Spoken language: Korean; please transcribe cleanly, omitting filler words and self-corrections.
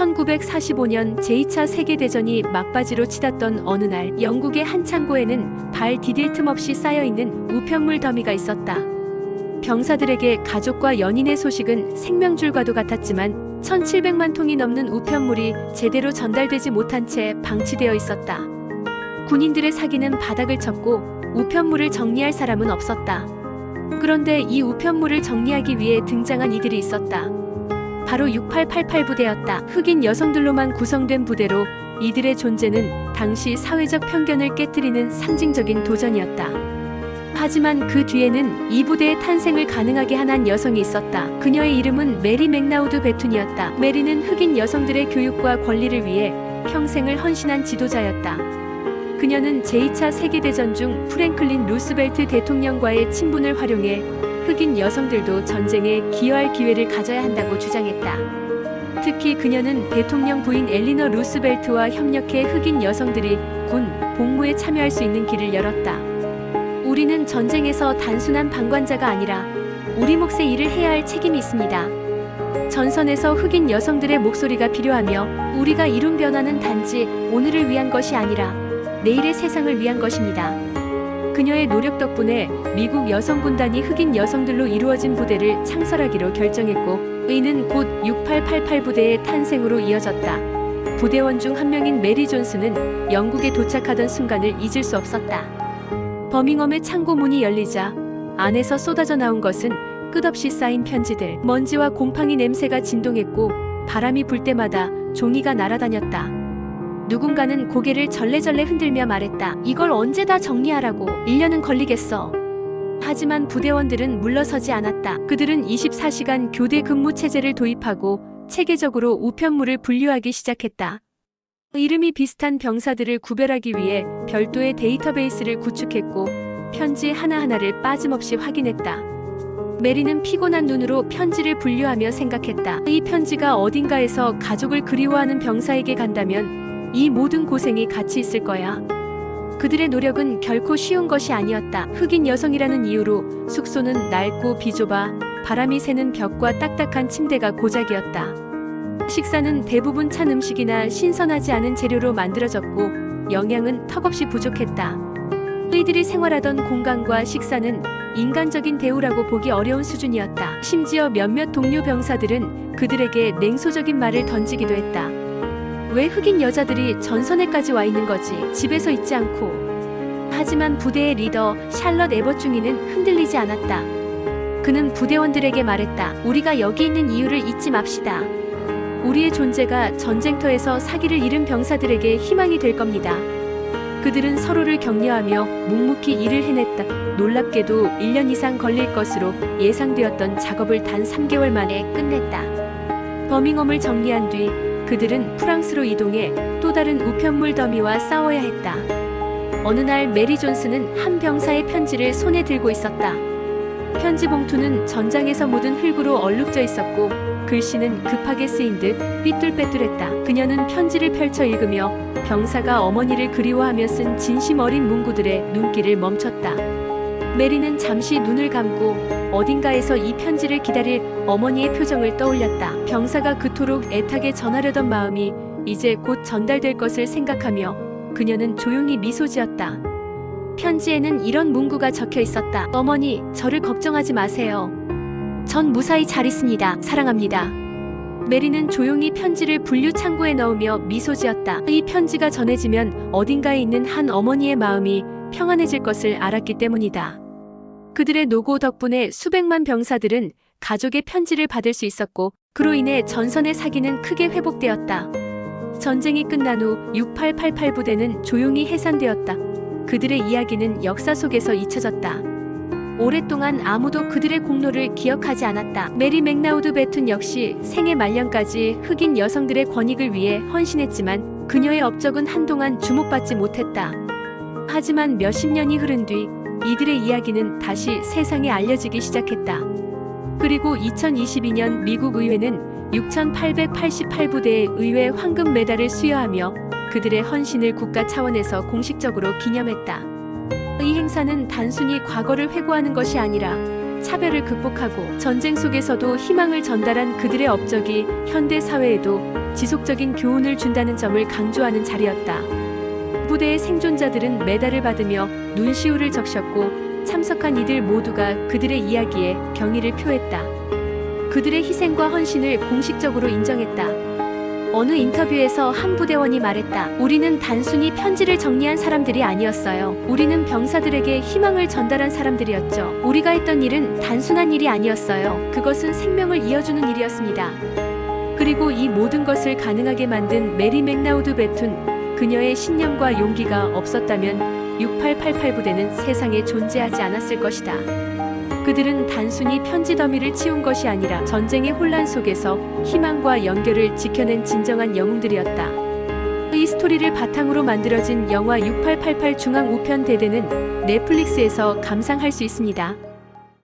1945년 제2차 세계대전이 막바지로 치닫던 어느 날 영국의 한 창고에는 발 디딜 틈 없이 쌓여있는 우편물 더미가 있었다. 병사들에게 가족과 연인의 소식은 생명줄과도 같았지만 1700만 통이 넘는 우편물이 제대로 전달되지 못한 채 방치되어 있었다. 군인들의 사기는 바닥을 쳤고 우편물을 정리할 사람은 없었다. 그런데 이 우편물을 정리하기 위해 등장한 이들이 있었다. 바로 6888 부대였다. 흑인 여성들로만 구성된 부대로 이들의 존재는 당시 사회적 편견을 깨뜨리는 상징적인 도전이었다. 하지만 그 뒤에는 이 부대의 탄생을 가능하게 한 여성이 있었다. 그녀의 이름은 메리 맥나우드 베툰이었다. 메리는 흑인 여성들의 교육과 권리를 위해 평생을 헌신한 지도자였다. 그녀는 제2차 세계대전 중 프랭클린 루스벨트 대통령과의 친분을 활용해 흑인 여성들도 전쟁에 기여할 기회를 가져야 한다고 주장했다. 특히 그녀는 대통령 부인 엘리너 루스벨트와 협력해 흑인 여성들이 군 복무에 참여할 수 있는 길을 열었다. 우리는 전쟁에서 단순한 방관자가 아니라 우리 몫의 일을 해야 할 책임이 있습니다. 전선에서 흑인 여성들의 목소리가 필요하며 우리가 이룬 변화는 단지 오늘을 위한 것이 아니라 내일의 세상을 위한 것입니다. 그녀의 노력 덕분에 미국 여성군단이 흑인 여성들로 이루어진 부대를 창설하기로 결정했고 이는 곧 6888 부대의 탄생으로 이어졌다. 부대원 중 한 명인 메리 존스는 영국에 도착하던 순간을 잊을 수 없었다. 버밍엄의 창고 문이 열리자 안에서 쏟아져 나온 것은 끝없이 쌓인 편지들. 먼지와 곰팡이 냄새가 진동했고 바람이 불 때마다 종이가 날아다녔다. 누군가는 고개를 절레절레 흔들며 말했다. 이걸 언제 다 정리하라고. 1년은 걸리겠어. 하지만 부대원들은 물러서지 않았다. 그들은 24시간 교대 근무 체제를 도입하고 체계적으로 우편물을 분류하기 시작했다. 이름이 비슷한 병사들을 구별하기 위해 별도의 데이터베이스를 구축했고 편지 하나하나를 빠짐없이 확인했다. 메리는 피곤한 눈으로 편지를 분류하며 생각했다. 이 편지가 어딘가에서 가족을 그리워하는 병사에게 간다면 이 모든 고생이 가치 있을 거야. 그들의 노력은 결코 쉬운 것이 아니었다. 흑인 여성이라는 이유로 숙소는 낡고 비좁아 바람이 새는 벽과 딱딱한 침대가 고작이었다. 식사는 대부분 찬 음식이나 신선하지 않은 재료로 만들어졌고 영양은 턱없이 부족했다. 이들이 생활하던 공간과 식사는 인간적인 대우라고 보기 어려운 수준이었다. 심지어 몇몇 동료 병사들은 그들에게 냉소적인 말을 던지기도 했다. 왜 흑인 여자들이 전선에까지 와 있는 거지? 집에서 있지 않고. 하지만 부대의 리더 샬럿 에버중이는 흔들리지 않았다. 그는 부대원들에게 말했다. 우리가 여기 있는 이유를 잊지 맙시다. 우리의 존재가 전쟁터에서 사기를 잃은 병사들에게 희망이 될 겁니다. 그들은 서로를 격려하며 묵묵히 일을 해냈다. 놀랍게도 1년 이상 걸릴 것으로 예상되었던 작업을 단 3개월 만에 끝냈다. 버밍엄을 정리한 뒤 그들은 프랑스로 이동해 또 다른 우편물 더미와 싸워야 했다. 어느 날 메리 존스는 한 병사의 편지를 손에 들고 있었다. 편지 봉투는 전장에서 묻은 흙으로 얼룩져 있었고 글씨는 급하게 쓰인 듯 삐뚤빼뚤했다. 그녀는 편지를 펼쳐 읽으며 병사가 어머니를 그리워하며 쓴 진심 어린 문구들의 눈길을 멈췄다. 메리는 잠시 눈을 감고 어딘가에서 이 편지를 기다릴 어머니의 표정을 떠올렸다. 병사가 그토록 애타게 전하려던 마음이 이제 곧 전달될 것을 생각하며 그녀는 조용히 미소 지었다. 편지에는 이런 문구가 적혀 있었다. 어머니, 저를 걱정하지 마세요. 전 무사히 잘 있습니다. 사랑합니다. 메리는 조용히 편지를 분류 창고에 넣으며 미소 지었다. 이 편지가 전해지면 어딘가에 있는 한 어머니의 마음이 평안해질 것을 알았기 때문이다. 그들의 노고 덕분에 수백만 병사들은 가족의 편지를 받을 수 있었고 그로 인해 전선의 사기는 크게 회복되었다. 전쟁이 끝난 후 6888 부대는 조용히 해산되었다. 그들의 이야기는 역사 속에서 잊혀졌다. 오랫동안 아무도 그들의 공로를 기억하지 않았다. 메리 맥나우드 베툰 역시 생애 말년까지 흑인 여성들의 권익을 위해 헌신했지만 그녀의 업적은 한동안 주목받지 못했다. 하지만 몇십 년이 흐른 뒤 이들의 이야기는 다시 세상에 알려지기 시작했다. 그리고 2022년 미국 의회는 6888 부대의 의회 황금 메달을 수여하며 그들의 헌신을 국가 차원에서 공식적으로 기념했다. 이 행사는 단순히 과거를 회고하는 것이 아니라 차별을 극복하고 전쟁 속에서도 희망을 전달한 그들의 업적이 현대 사회에도 지속적인 교훈을 준다는 점을 강조하는 자리였다. 부대의 생존자들은 메달을 받으며 눈시울을 적셨고 참석한 이들 모두가 그들의 이야기에 경의를 표했다. 그들의 희생과 헌신을 공식적으로 인정했다. 어느 인터뷰에서 한 부대원이 말했다. 우리는 단순히 편지를 정리한 사람들이 아니었어요. 우리는 병사들에게 희망을 전달한 사람들이었죠. 우리가 했던 일은 단순한 일이 아니었어요. 그것은 생명을 이어주는 일이었습니다. 그리고 이 모든 것을 가능하게 만든 메리 맥나우드 베툰, 그녀의 신념과 용기가 없었다면 6888 부대는 세상에 존재하지 않았을 것이다. 그들은 단순히 편지 더미를 치운 것이 아니라 전쟁의 혼란 속에서 희망과 연결을 지켜낸 진정한 영웅들이었다. 이 스토리를 바탕으로 만들어진 영화 6888 중앙 우편 대대는 넷플릭스에서 감상할 수 있습니다.